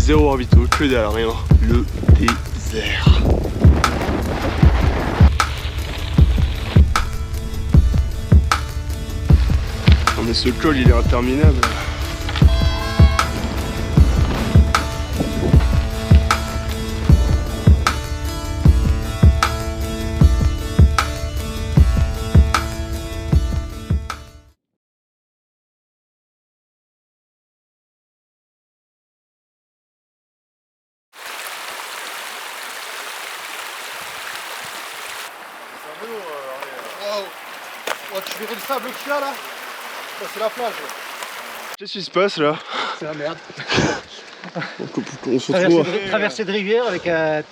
zéro ravito, que dalle, rien. Le désert. Non mais ce col il est interminable. Oh, tu verrais le sable qu'il y a là? Ça, c'est la plage. Qu'est-ce qui se passe là? C'est la merde. On se retrouve. Traversée de rivière avec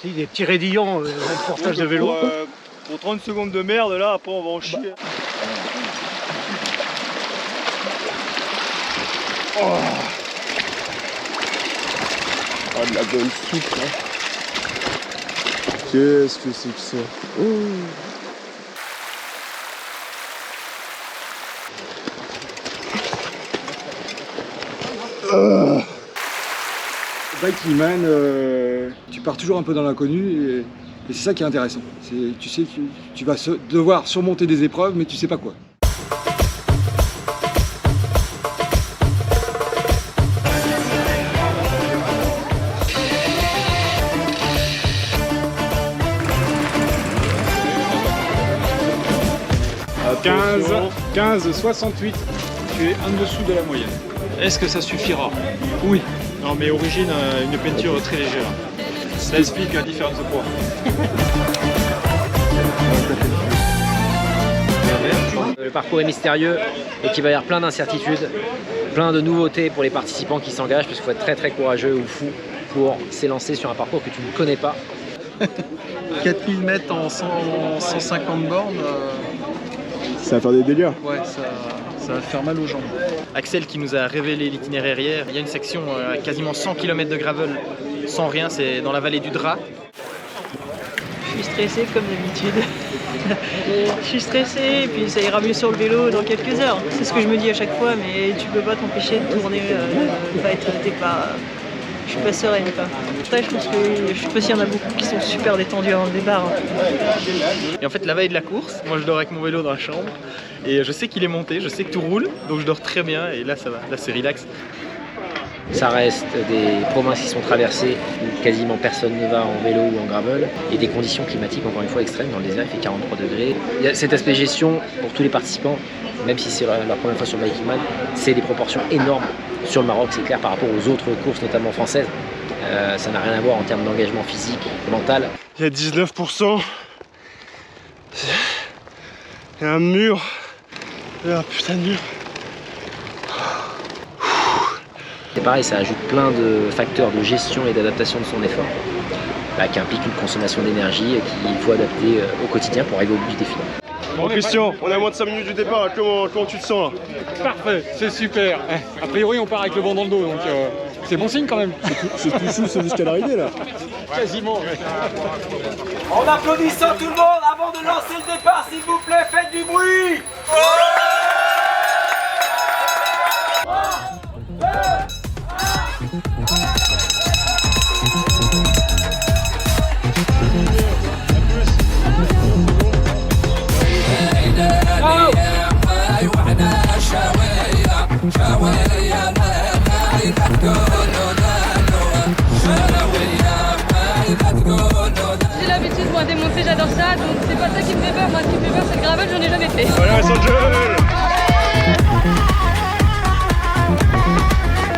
des petits raidillons, un portage de vélo. Pour 30 secondes de merde là, après on va en chier. Ah, de la bonne soupe là. Qu'est-ce que c'est que ça? Oh. Biking man, tu pars toujours un peu dans l'inconnu et c'est ça qui est intéressant. Tu sais que tu vas devoir surmonter des épreuves, mais tu sais pas quoi. Attention. 15,68, tu es en dessous de la moyenne. Est-ce que ça suffira? Oui. Non mais origine, une peinture très légère. Ça explique la différence de poids. Le parcours est mystérieux et qu'il va y avoir plein d'incertitudes, plein de nouveautés pour les participants qui s'engagent, parce qu'il faut être très très courageux ou fou pour s'élancer sur un parcours que tu ne connais pas. 4000 mètres en 150 bornes, Ça va faire des délires. ouais, ça va faire mal aux jambes. Axel qui nous a révélé l'itinéraire hier, il y a une section à quasiment 100 km de gravel sans rien, c'est dans la vallée du Drap. Je suis stressée comme d'habitude. Je suis stressée et puis ça ira mieux sur le vélo dans quelques heures. C'est ce que je me dis à chaque fois, mais tu peux pas t'empêcher de tourner, t'es pas... Je suis pas sereine quoi. Après, je pense que je sais pas s'il y en a beaucoup qui sont super détendus avant le départ. Et en fait la veille de la course, moi je dors avec mon vélo dans la chambre et je sais qu'il est monté, je sais que tout roule, donc je dors très bien et là ça va, là c'est relax. Ça reste des provinces qui sont traversées où quasiment personne ne va en vélo ou en gravel, et des conditions climatiques encore une fois extrêmes. Dans le désert il fait 43 degrés. Il y a cet aspect gestion pour tous les participants, même si c'est leur première fois sur Biking Man, c'est des proportions énormes sur le Maroc, c'est clair, par rapport aux autres courses notamment françaises. Ça n'a rien à voir en termes d'engagement physique, mental. Il y a 19%. Il y a un mur. Il y a un putain de mur. C'est pareil, ça ajoute plein de facteurs de gestion et d'adaptation de son effort, qui implique une consommation d'énergie qu'il faut adapter au quotidien pour arriver au but du défi. Bon Christian, on est à moins de 5 minutes du départ, là. Comment tu te sens là? Parfait, c'est super. A priori, on part avec le vent dans le dos, donc c'est bon signe quand même. C'est tout chou, c'est jusqu'à l'arrivée là. Quasiment. En applaudissant tout le monde avant de lancer le départ, s'il vous plaît, faites du bruit. J'ai l'habitude moi des montées, j'adore ça, donc c'est pas ça qui me fait peur. Moi ce qui me fait peur c'est le gravel, j'en ai jamais fait. Allez Los Angeles.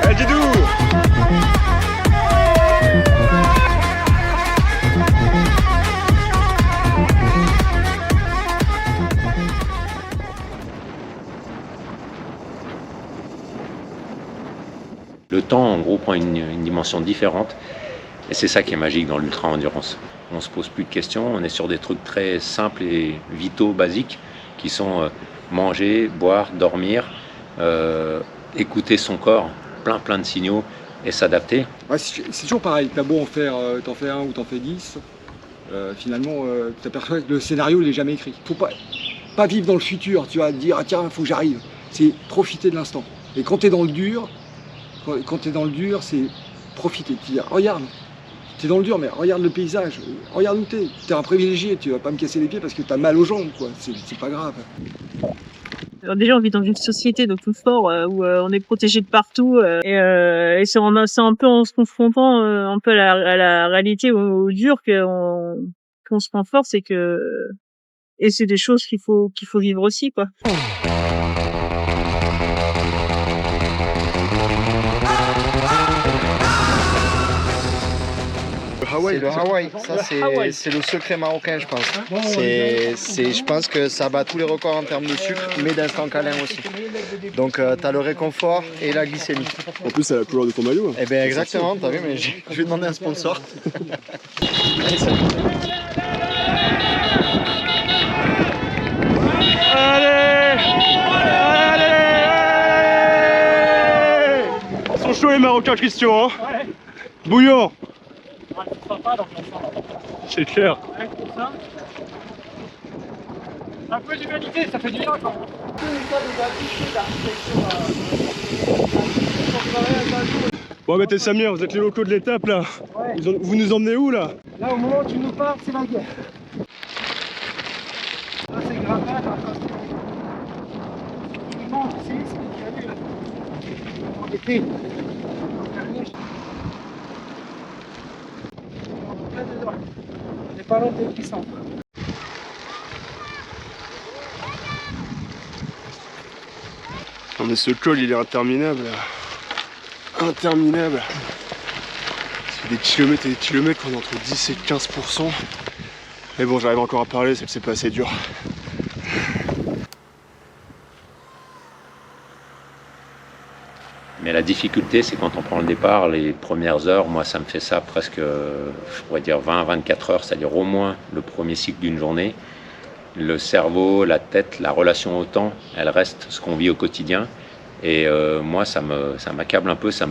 Allez Didou. Le temps, en gros, prend une dimension différente. Et c'est ça qui est magique dans l'ultra-endurance. On ne se pose plus de questions, on est sur des trucs très simples et vitaux, basiques, qui sont manger, boire, dormir, écouter son corps, plein de signaux, et s'adapter. Ouais, c'est toujours pareil, t'as beau en faire, t'en fais un ou t'en fais 10, finalement, tu t'aperçois que le scénario il est jamais écrit. Faut pas vivre dans le futur, tu vas te dire, ah tiens, faut que j'arrive. C'est profiter de l'instant. Et quand t'es dans le dur, c'est profiter, te dire regarde, t'es dans le dur, mais regarde le paysage, regarde où t'es. T'es un privilégié, tu vas pas me casser les pieds parce que t'as mal aux jambes, quoi. C'est pas grave. Alors déjà, on vit dans une société de tout sport où on est protégé de partout et c'est un peu en se confrontant un peu à la réalité au dur qu'on se prend force et c'est des choses qu'il faut vivre aussi, quoi. C'est le Hawaï, ça c'est le secret marocain, je pense. Je pense que ça bat tous les records en termes de sucre, mais d'instant câlin aussi. Donc t'as le réconfort et la glycémie. En plus, c'est la couleur de ton maillot. Hein. Eh bien exactement, t'as vu, mais je vais demander un sponsor. Ils sont chauds les Marocains, Christian. Hein. Ouais. Bouillant. C'est clair. Ouais, c'est ça. Un peu d'humanité, ça fait du bien quand Bon, bah, t'es Samir, vous êtes les locaux de l'étape là. Ouais. Vous nous emmenez où là? Là, au moment où tu nous parles, c'est la guerre. Là, c'est Grappin, là. Il monte ici, c'est qu'il y a eu. On était. On est pas loin des puissants. Non mais ce col il est interminable. Interminable. C'est des kilomètres et des kilomètres qu'on est entre 10 et 15%. Mais bon, j'arrive encore à parler, c'est pas assez dur. Mais la difficulté, c'est quand on prend le départ, les premières heures, moi ça me fait ça presque, je pourrais dire 20 à 24 heures, c'est-à-dire au moins le premier cycle d'une journée. Le cerveau, la tête, la relation au temps, elle reste ce qu'on vit au quotidien. Et moi, ça m'accable un peu, ça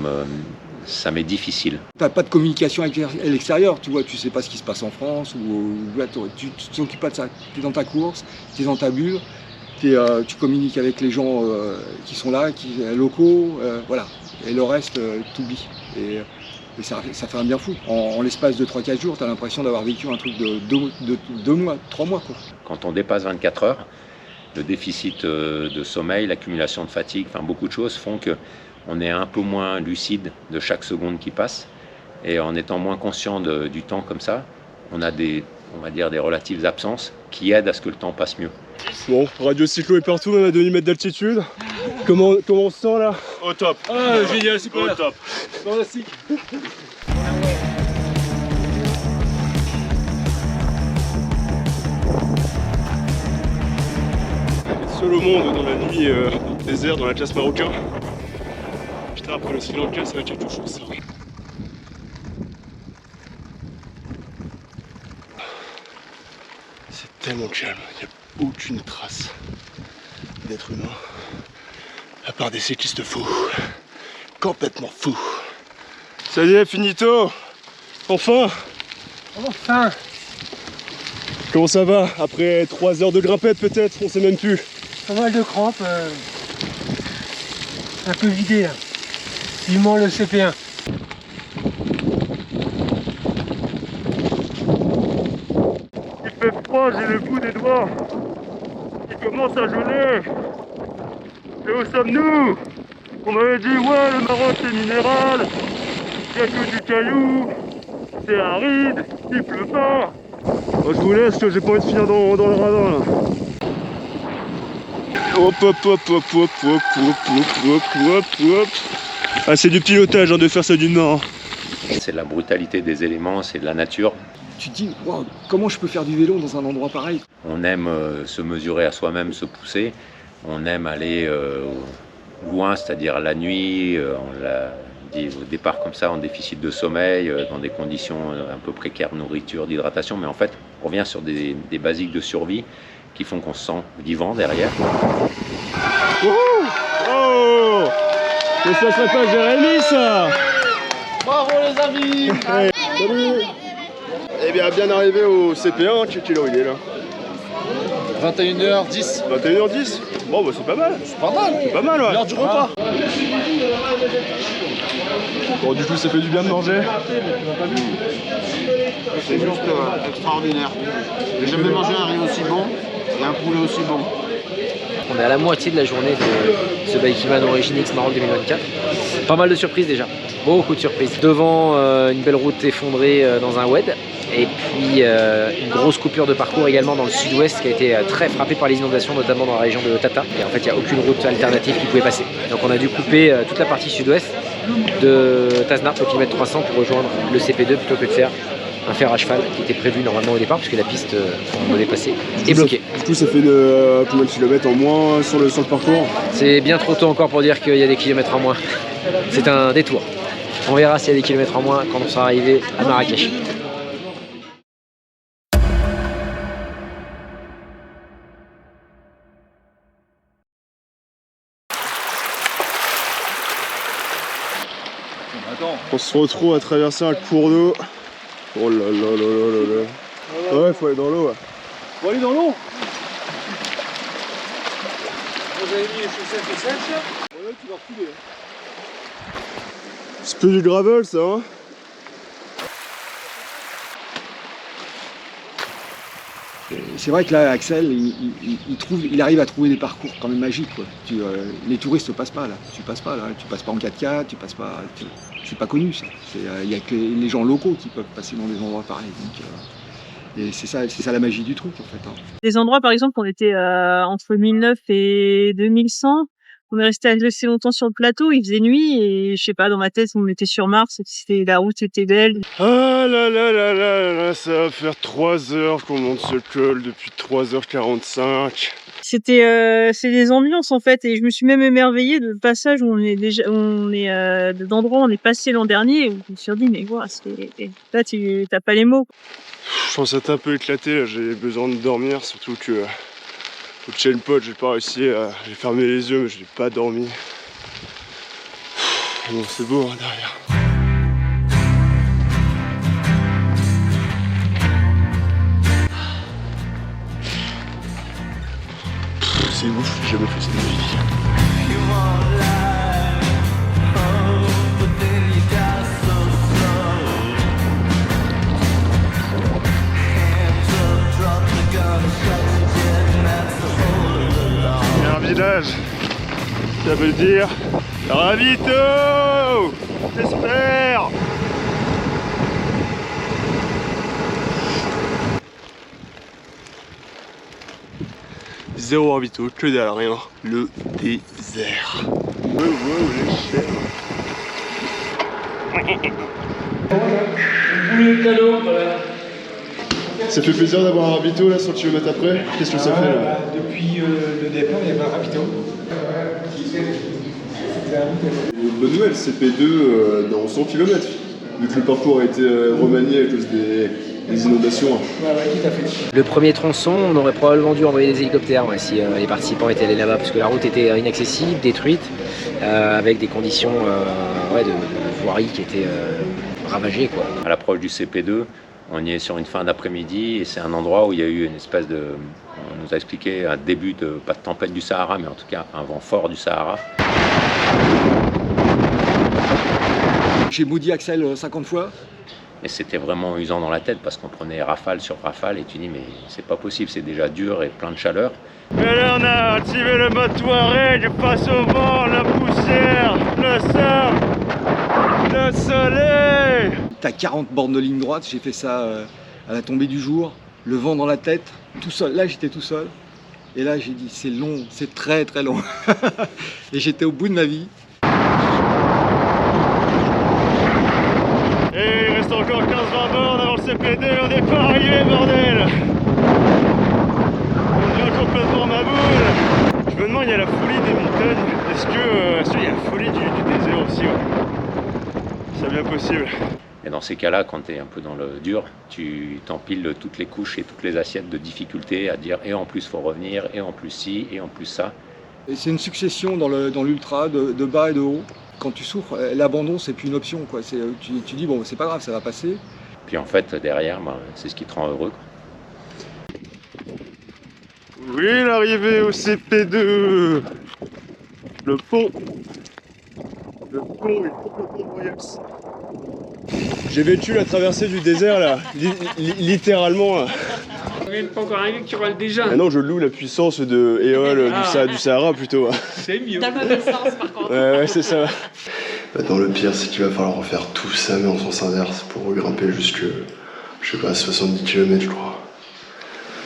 m'est difficile. T'as pas de communication avec l'extérieur, tu vois, tu sais pas ce qui se passe en France, ou là, tu t'occupes pas de ça. T'es dans ta course, t'es dans ta bulle, tu communiques avec les gens qui sont là, locaux, voilà. Et le reste, t'oublies. Et ça fait un bien fou. En l'espace de 3-4 jours, t'as l'impression d'avoir vécu un truc de 2 mois, 3 mois, quoi. Quand on dépasse 24 heures, le déficit de sommeil, l'accumulation de fatigue, enfin beaucoup de choses font qu'on est un peu moins lucide de chaque seconde qui passe. Et en étant moins conscient du temps comme ça, on a on va dire des relatives absences qui aident à ce que le temps passe mieux. Bon, Radio Cyclo est partout, même à 2000 mètres d'altitude. Comment on se sent là? Au top. Ah, génial, super. Au top. Fantastique. Seul au monde dans la nuit désert dans l'Atlas marocain. Putain, après le Sri Lanka, ça va être quelque chose ça. C'est tellement calme, il n'y a aucune trace d'être humain. À part des cyclistes fous. Complètement fous. Ça y est, finito. Enfin. Enfin. Comment ça va? Après 3 heures de grimpette peut-être, on sait même plus. Pas mal de crampes. Un peu vidé là. Vivement le CP1. Il fait froid, j'ai le bout des doigts. Il commence à geler. Et où sommes-nous? On m'avait dit ouais, le Maroc c'est minéral. Il y a que du caillou. C'est aride, il pleut pas. Bon, je vous laisse, j'ai pas envie de finir dans le radin là. Hop hop hop hop hop hop hop hop hop hop. Ah, c'est du pilotage hein, de faire ça d'une main. C'est la brutalité des éléments, c'est de la nature. Tu te dis, wow, comment je peux faire du vélo dans un endroit pareil? On aime se mesurer à soi-même, se pousser. On aime aller loin, c'est-à-dire la nuit. On l'a dit au départ comme ça, en déficit de sommeil, dans des conditions un peu précaires de nourriture, d'hydratation. Mais en fait, on revient sur des basiques de survie qui font qu'on se sent vivant derrière. Oh, mais ça serait pas Jérémy ça? Bravo les amis. Hey, salut. Eh bien arrivé au CP1, quelle heure il est là? 21h10. 21h10. Bon bah c'est pas mal. C'est pas mal. C'est pas mal ouais. L'heure du repas. Bon, du coup, ça fait du bien de manger. C'est juste extraordinaire. J'ai jamais mangé un riz aussi bon et un poulet aussi bon. On est à la moitié de la journée de ce Bikeman Origin X Maroc 2024. Pas mal de surprises déjà, beaucoup de surprises. Devant une belle route effondrée dans un WED. Et puis une grosse coupure de parcours également dans le sud-ouest qui a été très frappée par les inondations, notamment dans la région de Tata. Et en fait, il n'y a aucune route alternative qui pouvait passer. Donc on a dû couper toute la partie sud-ouest de Tasnart au kilomètre 300 pour rejoindre le CP2 plutôt que de faire un fer à cheval qui était prévu normalement au départ puisque la piste on devait passer est bloquée. Du coup, ça fait combien de kilomètres en moins sur le parcours? C'est bien trop tôt encore pour dire qu'il y a des kilomètres en moins. C'est un détour. On verra s'il y a des kilomètres en moins quand on sera arrivé à Marrakech. On se retrouve à traverser un cours d'eau. Oh là là là là là là. Ouais, faut aller dans l'eau. Faut aller dans l'eau. Vous avez mis les chaussettes sèches? Ouais, tu vas refouler. C'est plus du gravel ça, hein? C'est vrai que là, Axel, il arrive à trouver des parcours quand même magiques, quoi. Les touristes ne passent pas là. Tu passes pas là. Tu passes pas en 4x4, tu passes pas. C'est pas connu ça. Il n'y a que les gens locaux qui peuvent passer dans des endroits pareils. Donc, et c'est ça la magie du truc en fait. Hein. Des endroits par exemple, on était entre 1009 et 2100. On est resté assez longtemps sur le plateau, il faisait nuit et je sais pas, dans ma tête, on était sur Mars, la route était belle. Ah là là là là là, ça va faire 3 heures qu'on monte ce col depuis 3h45. C'est des ambiances en fait et je me suis même émerveillée de passage où d'endroits où on est passé l'an dernier où je me suis dit mais voilà, là tu t'as pas les mots. Je pense être un peu éclaté, là, j'ai besoin de dormir, surtout que au chain pod j'ai pas réussi j'ai fermé les yeux mais je n'ai pas dormi. Bon c'est beau hein, derrière. C'est ouf, j'ai jamais fait ça de ma vie. Il y a un village, ça veut dire Ravito. J'espère. Zéro ravito, que dalle, rien, le désert. Wow, les chèvres. Ça fait plaisir d'avoir un ravito là 100 km après. Qu'est-ce que ça fait là? Depuis le départ, il y avait un ravito. Bonne nouvelle, CP2 dans 100 km. Vu que le parcours a été remanié à cause des inondations. Ouais, tout à fait. Le premier tronçon, on aurait probablement dû envoyer des hélicoptères si les participants étaient allés là-bas, parce que la route était inaccessible, détruite, avec des conditions de voirie qui étaient ravagées, quoi. À l'approche du CP2, on y est sur une fin d'après-midi et c'est un endroit où il y a eu une espèce de, on nous a expliqué un début de, pas de tempête du Sahara, mais en tout cas un vent fort du Sahara. J'ai maudit Axel 50 fois. Et c'était vraiment usant dans la tête parce qu'on prenait rafale sur rafale et tu dis mais c'est pas possible, c'est déjà dur et plein de chaleur. Et là on a activé le mode Touareg face au vent, la poussière, le sable, le soleil. T'as 40 bornes de ligne droite, j'ai fait ça à la tombée du jour, le vent dans la tête, tout seul. Là j'étais tout seul. Et là j'ai dit c'est long, c'est très très long. Et j'étais au bout de ma vie. Et il reste encore 15-20 bornes avant le CP2, on n'est pas arrivé bordel. On devient complètement ma boule. Je me demande, il y a la folie des montagnes. Est-ce qu'il y a la folie du désert aussi, ouais. C'est bien possible. Et dans ces cas-là, quand tu es un peu dans le dur, tu t'empiles toutes les couches et toutes les assiettes de difficulté à dire et en plus faut revenir, et en plus ci, et en plus ça. C'est une succession dans l'ultra de bas et de haut. Quand tu souffres, l'abandon c'est plus une option, quoi. Tu dis bon c'est pas grave, ça va passer. Puis en fait derrière, c'est ce qui te rend heureux, quoi. Oui, l'arrivée au CP2. Le pont. Le pont est complètement royal. J'ai vécu la traversée du désert là, littéralement là. Même pas encore arrivé que tu roules déjà. Ah non, je loue la puissance de Éole du Sahara plutôt. C'est mieux. Dans le mauvais sens par contre. Ouais, c'est ça. Maintenant, le pire, c'est qu'il va falloir refaire tout ça, mais en sens inverse, pour grimper jusque, je sais pas, 70 km, je crois.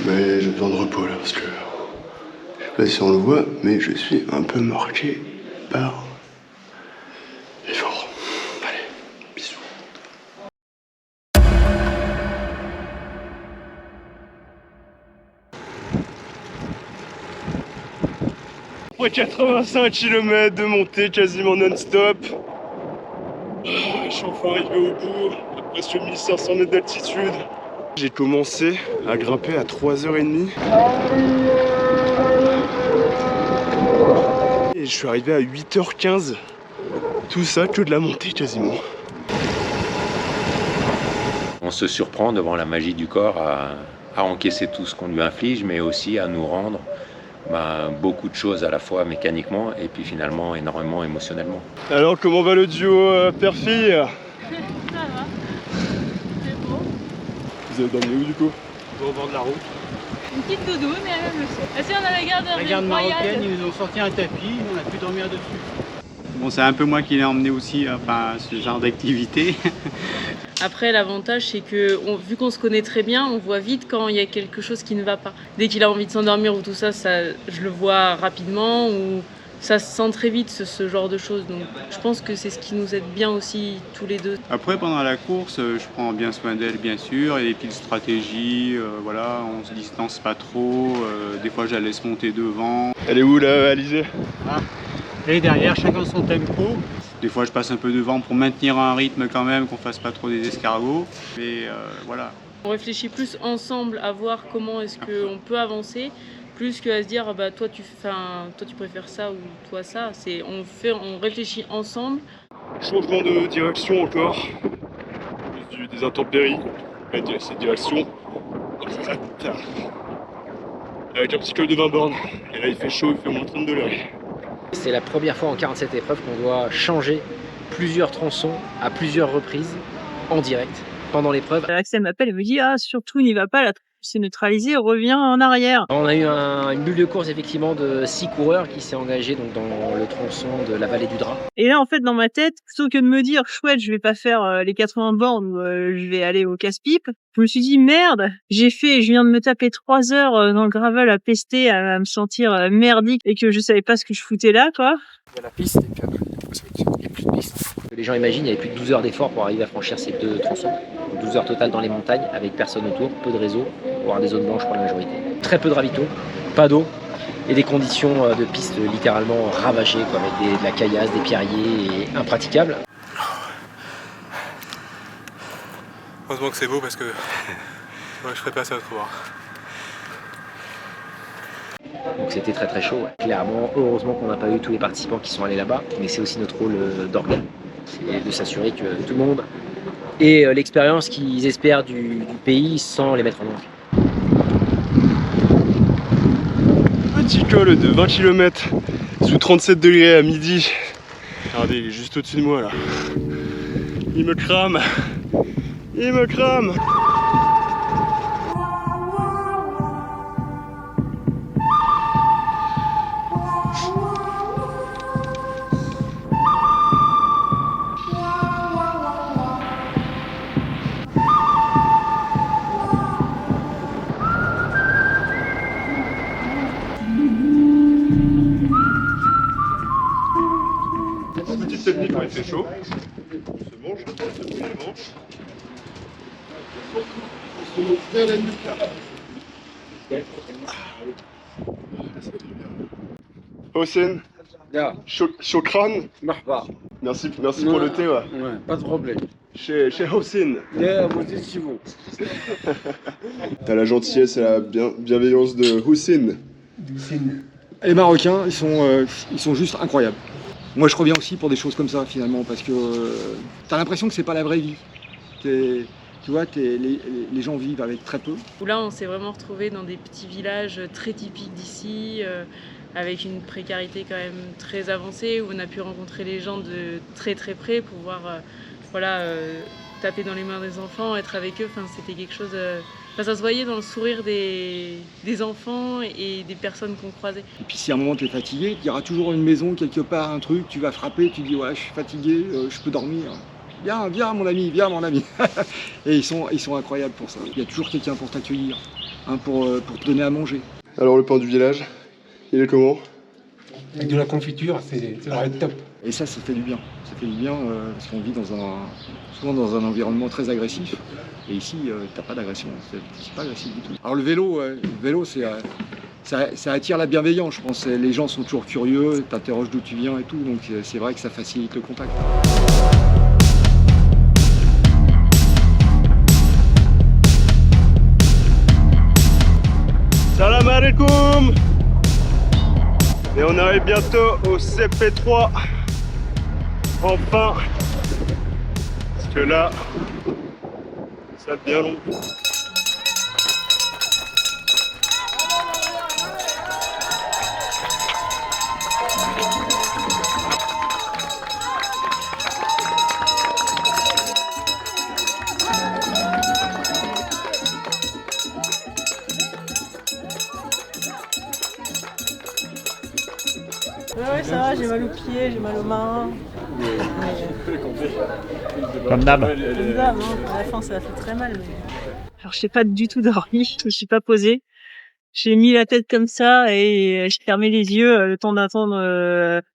Mais j'ai besoin de repos là, parce que je sais pas si on le voit, mais je suis un peu marqué par l'effort. Allez, bisous. Après 85 km de montée quasiment non-stop, je suis enfin arrivé au bout, à presque 1500 mètres d'altitude. J'ai commencé à grimper à 3h30. Et je suis arrivé à 8h15. Tout ça que de la montée quasiment. On se surprend devant la magie du corps à encaisser tout ce qu'on lui inflige, mais aussi à nous rendre beaucoup de choses à la fois mécaniquement et puis finalement énormément émotionnellement. Alors comment va le duo père-fille? Ça va. C'est beau. Vous avez dormi où du coup? Au bord de la route. Une petite doudou, mais elle même le sait. Ah si, on a la garde La garde marocaine, ils nous ont sorti un tapis, on a pu dormir dessus. Bon, c'est un peu moi qui l'ai emmené aussi, enfin, ce genre d'activité. Après, l'avantage, c'est que vu qu'on se connaît très bien, on voit vite quand il y a quelque chose qui ne va pas. Dès qu'il a envie de s'endormir ou tout ça, je le vois rapidement ou ça se sent très vite ce genre de choses. Donc je pense que c'est ce qui nous aide bien aussi tous les deux. Après, pendant la course, je prends bien soin d'elle, bien sûr. Il y a des petites stratégies, voilà, on se distance pas trop. Des fois, je la laisse monter devant. Elle est où là, Alizée? Elle est derrière, chacun son tempo. Des fois, je passe un peu devant pour maintenir un rythme quand même, qu'on fasse pas trop des escargots. Mais voilà. On réfléchit plus ensemble à voir comment est-ce qu'on peut avancer, plus qu'à se dire toi tu préfères ça ou toi ça. On réfléchit ensemble. Changement de direction encore. Des intempéries. Cette direction. Avec un petit col de 20 bornes. Et là il fait chaud, il fait au moins 32 degrés. C'est la première fois en 47 épreuves qu'on doit changer plusieurs tronçons à plusieurs reprises en direct pendant l'épreuve. Axel m'appelle et me dit surtout n'y va pas, la c'est neutralisé, revient en arrière. On a eu une bulle de course effectivement de 6 coureurs qui s'est engagé donc dans le tronçon de la vallée du Drap. Et là en fait dans ma tête, plutôt que de me dire chouette je vais pas faire les 80 bornes ou je vais aller au casse-pipe, je me suis dit merde, je viens de me taper 3 heures dans le gravel à pester, à me sentir merdique et que je savais pas ce que je foutais là quoi. Il y a la piste et puis après il n'y a plus de piste. Les gens imaginent il y avait plus de 12 heures d'effort pour arriver à franchir ces 2 tronçons. 12 heures totales dans les montagnes avec personne autour, peu de réseau, voire des zones blanches pour la majorité. Très peu de ravitaux, pas d'eau et des conditions de piste littéralement ravagées quoi, avec de la caillasse, des pierriers et impraticables. Heureusement que c'est beau parce que je ferais pas ça autrement. Donc c'était très très chaud, ouais. Clairement, heureusement qu'on n'a pas eu tous les participants qui sont allés là-bas, mais c'est aussi notre rôle d'organe, c'est de s'assurer que tout le monde ait l'expérience qu'ils espèrent du pays sans les mettre en danger. Petit col de 20 km sous 37 degrés à midi. Regardez, il est juste au-dessus de moi là. Il me crame. Il me crame. Petite technique quand il fait chaud. On se mange, on se bouge les manches. On se monte vers la nuque là. Hossein, Shokran. Merci pour le thé. Ouais, pas de problème. Chez Hossein. vous. T'as la gentillesse et la bienveillance de Hossein. Les Marocains, ils sont juste incroyables. Moi, je reviens aussi pour des choses comme ça, finalement, parce que t'as l'impression que c'est pas la vraie vie. Tu vois, les gens vivent avec très peu. Là, on s'est vraiment retrouvés dans des petits villages très typiques d'ici, avec une précarité quand même très avancée, où on a pu rencontrer les gens de très très près, pouvoir taper dans les mains des enfants, être avec eux, c'était quelque chose... ça se voyait dans le sourire des enfants et des personnes qu'on croisait. Et puis si à un moment tu es fatigué, il y aura toujours une maison quelque part, un truc, tu vas frapper, tu dis ouais je suis fatigué, je peux dormir. Viens mon ami, viens mon ami. Et ils sont incroyables pour ça. Il y a toujours quelqu'un pour t'accueillir, pour te donner à manger. Alors le pain du village, il est comment? Avec de la confiture, c'est vraiment top. Et ça fait du bien. Ça fait du bien parce qu'on vit souvent dans un environnement très agressif. Et ici, t'as pas d'agression, c'est pas agressif du tout. Alors le vélo, ça attire la bienveillance, je pense. Les gens sont toujours curieux, t'interroges d'où tu viens et tout, donc c'est vrai que ça facilite le contact. Salam alaikum. Et on arrive bientôt au CP3. Enfin. Parce que là, ça devient long. Ouais, ça va, j'ai mal aux pieds, j'ai mal aux mains. Comme d'hab. À la fin, ça a fait très mal. Alors, je n'ai pas du tout dormi, je me suis pas posée. J'ai mis la tête comme ça et j'ai fermé les yeux le temps d'attendre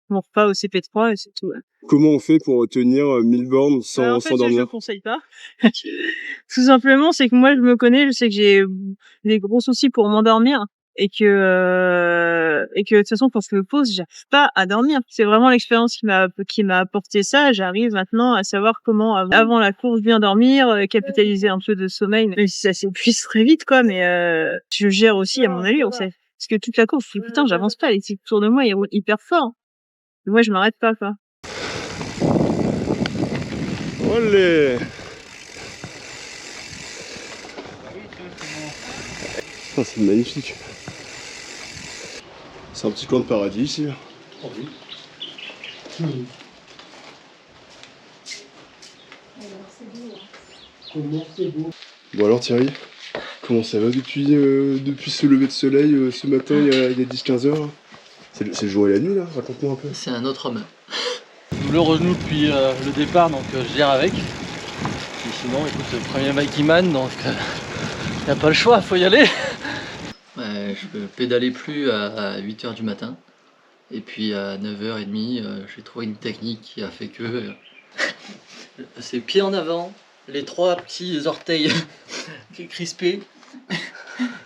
mon repas au CP3 et c'est tout. Comment on fait pour tenir 1000 bornes sans dormir? Je ne conseille pas. Tout simplement, c'est que moi, je me connais, je sais que j'ai des gros soucis pour m'endormir. Et que de toute façon quand je me pose, j'arrive pas à dormir. C'est vraiment l'expérience qui m'a apporté ça. J'arrive maintenant à savoir comment avant la course bien dormir, capitaliser un peu de sommeil, même si ça s'épuise très vite quoi. Mais je gère aussi à mon allure, parce que toute la course, je dis putain, j'avance pas, les types autour de moi ils roulent hyper fort. Et moi je m'arrête pas quoi. Olé. Oh, c'est magnifique. C'est un petit coin de paradis ici. Oh oui. Comment c'est beau. Bon alors Thierry, comment ça va depuis ce lever de soleil ce matin il y a 10-15 heures? C'est le jour et la nuit là, raconte-moi un peu. C'est un autre homme. Douleur au genou depuis le départ, donc je gère avec. Et sinon, écoute, c'est le premier Bikeman, donc y a pas le choix, faut y aller. Je pédalais plus à 8h du matin. Et puis à 9h30, j'ai trouvé une technique qui a fait que c'est pied en avant, les 3 petits orteils crispés.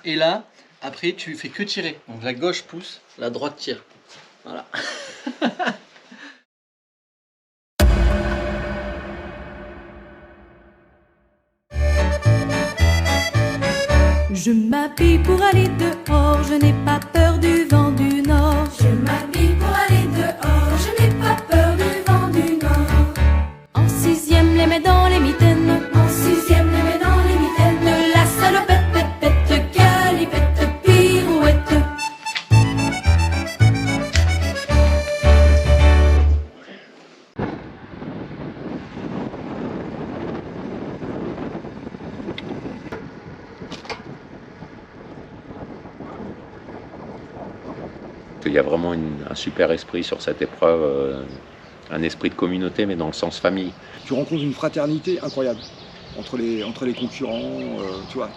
Et là, après, tu fais que tirer. Donc la gauche pousse, la droite tire. Voilà. Je m'habille pour aller dehors, je n'ai pas peur du vent du nord. Je m'habille pour aller dehors, je n'ai pas peur du vent du nord. En 6e, les mains dans les mitaines. En 6e, les mains dans les mitaines. La salopette, pète, pète, calipette, pirouette. Il y a vraiment un super esprit sur cette épreuve, un esprit de communauté, mais dans le sens famille. Tu rencontres une fraternité incroyable entre les concurrents, tu vois.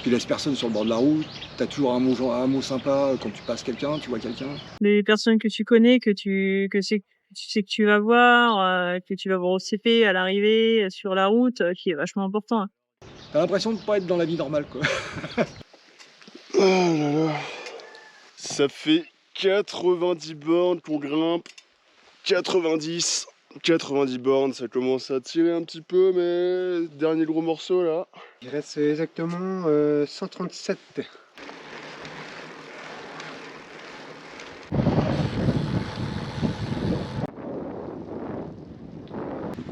Tu laisses personne sur le bord de la route, tu as toujours un mot sympa quand tu passes quelqu'un, tu vois quelqu'un. Les personnes que tu connais, que tu sais que tu vas voir au CP, à l'arrivée, sur la route, qui est vachement important. T'as l'impression de pas être dans la vie normale quoi. Oh là là. Ça fait 90 bornes qu'on grimpe. 90 bornes, ça commence à tirer un petit peu, mais dernier gros morceau là. Il reste exactement 137.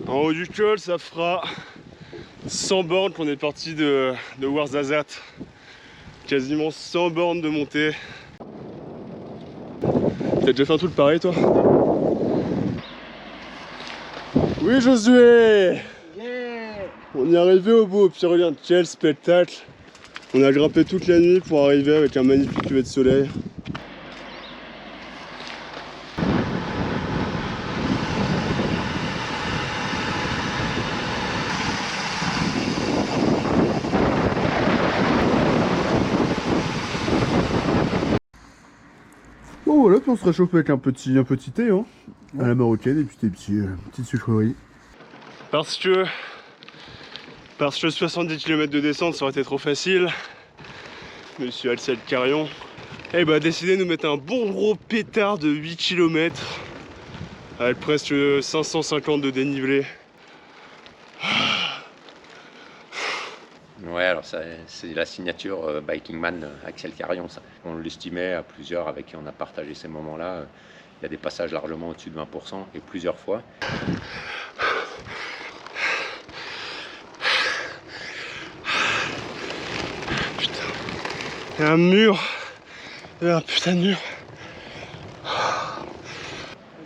En haut du col, ça fera 100 bornes qu'on est parti de Ouarzazate. Quasiment 100 bornes de montée. T'as déjà fait un truc pareil toi? Oui Josué! On y est arrivé au bout, puis regarde, quel spectacle! On a grimpé toute la nuit pour arriver avec un magnifique lever de soleil. Bon voilà, puis on se réchauffe avec un petit thé hein, à la marocaine et puis des petites sucreries. Parce que 70 km de descente ça aurait été trop facile. Monsieur Alcide Carion a décidé de nous mettre un bon gros pétard de 8 km avec presque 550 de dénivelé. Ouais, alors c'est la signature Biking Man Axel Carion. Ça. On l'estimait à plusieurs avec qui on a partagé ces moments-là. Il y a des passages largement au-dessus de 20% et plusieurs fois. Putain, il y a un mur, il y a un putain de mur.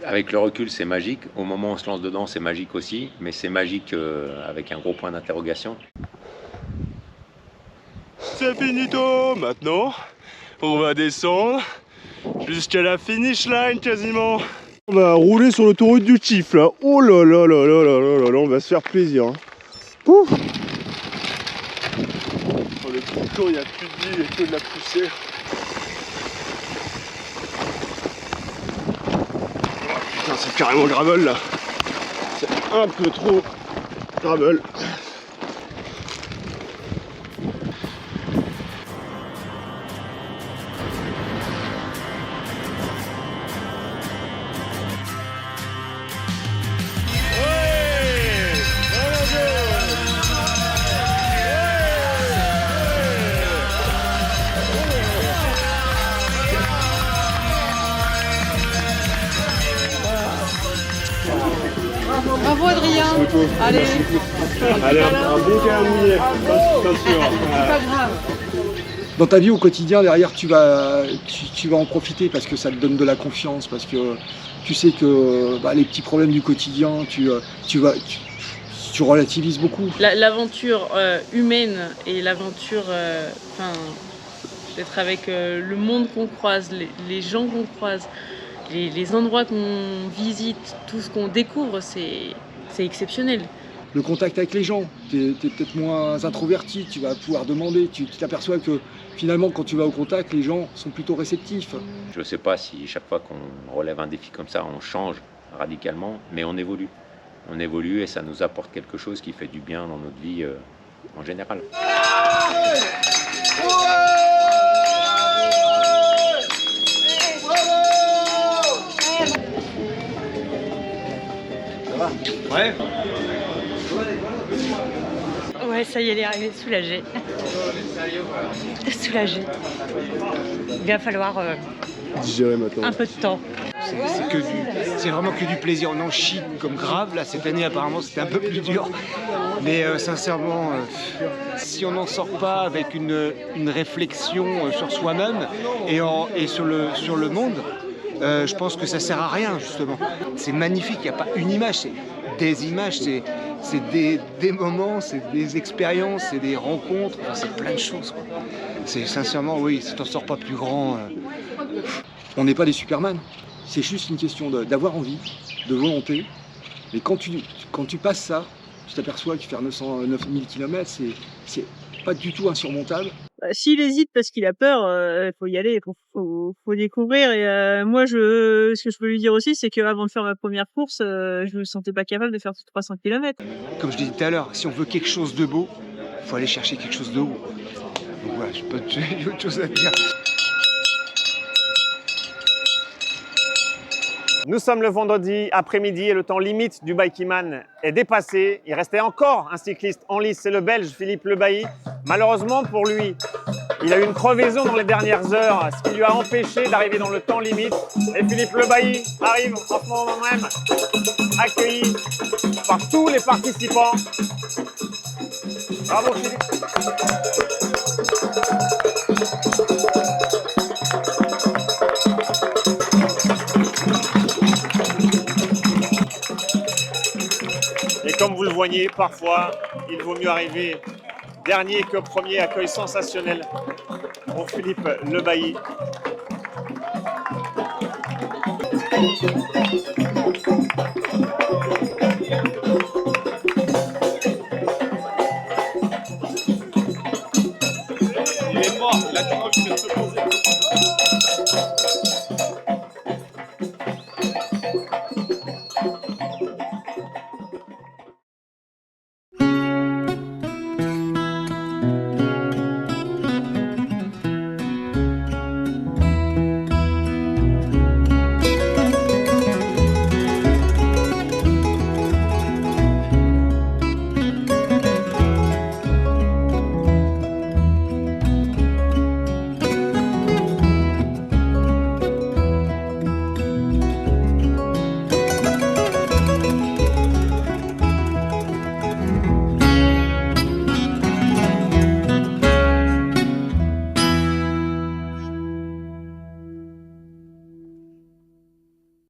Avec le recul, c'est magique. Au moment où on se lance dedans, c'est magique aussi, mais c'est magique avec un gros point d'interrogation. C'est finito. Maintenant, on va descendre jusqu'à la finish line quasiment. On va rouler sur l'autoroute du Tif là. Oh là là là là là là là là, on va se faire plaisir. Hein. Ouf. Dans le bouton, il n'y a plus de vie, il n'y a que de la poussière. Putain, c'est carrément gravel là. C'est un peu trop gravel. Bravo Adrien. Allez. Allez, un bon calendrier. Pas grave. Dans ta vie au quotidien, derrière, tu vas en profiter parce que ça te donne de la confiance, parce que tu sais que les petits problèmes du quotidien, tu relativises beaucoup. L'aventure humaine et l'aventure d'être avec le monde qu'on croise, les gens qu'on croise, les endroits qu'on visite, tout ce qu'on découvre, c'est exceptionnel. Le contact avec les gens, tu es peut-être moins introverti, tu vas pouvoir demander, tu t'aperçois que finalement quand tu vas au contact, les gens sont plutôt réceptifs. Je ne sais pas si chaque fois qu'on relève un défi comme ça, on change radicalement, mais on évolue. On évolue et ça nous apporte quelque chose qui fait du bien dans notre vie en général. Ouais. Ouais, ça y est, elle est arrivée, soulagée. Soulagée. Il va falloir digérer maintenant. Un peu de temps. C'est vraiment que du plaisir. On en chie comme grave. Là, cette année, apparemment, c'était un peu plus dur. Mais sincèrement, si on n'en sort pas avec une réflexion sur soi-même et sur le monde, je pense que ça sert à rien, justement. C'est magnifique, il n'y a pas une image, c'est des images, c'est des moments, c'est des expériences, c'est des rencontres, enfin, c'est plein de choses, quoi. C'est sincèrement, oui, si t'en sors pas plus grand... On n'est pas des Superman, c'est juste une question d'avoir envie, de volonté. Mais quand tu passes ça, tu t'aperçois que faire 9000 km, c'est pas du tout insurmontable. S'il hésite parce qu'il a peur, faut y aller, faut découvrir. Et moi, ce que je peux lui dire aussi, c'est qu'avant de faire ma première course, je me sentais pas capable de faire 300 km. Comme je l'ai dit tout à l'heure, si on veut quelque chose de beau, il faut aller chercher quelque chose de haut. Donc voilà, j'ai autre chose à dire. Nous sommes le vendredi après-midi et le temps limite du Bikiman est dépassé. Il restait encore un cycliste en lice, c'est le Belge Philippe Le Bailly. Malheureusement pour lui, il a eu une crevaison dans les dernières heures, ce qui lui a empêché d'arriver dans le temps limite. Et Philippe Le Bailly arrive en ce moment même, accueilli par tous les participants. Bravo Philippe. comme vous le voyez, parfois, il vaut mieux arriver dernier que premier. Accueil sensationnel pour Philippe Le Bailly.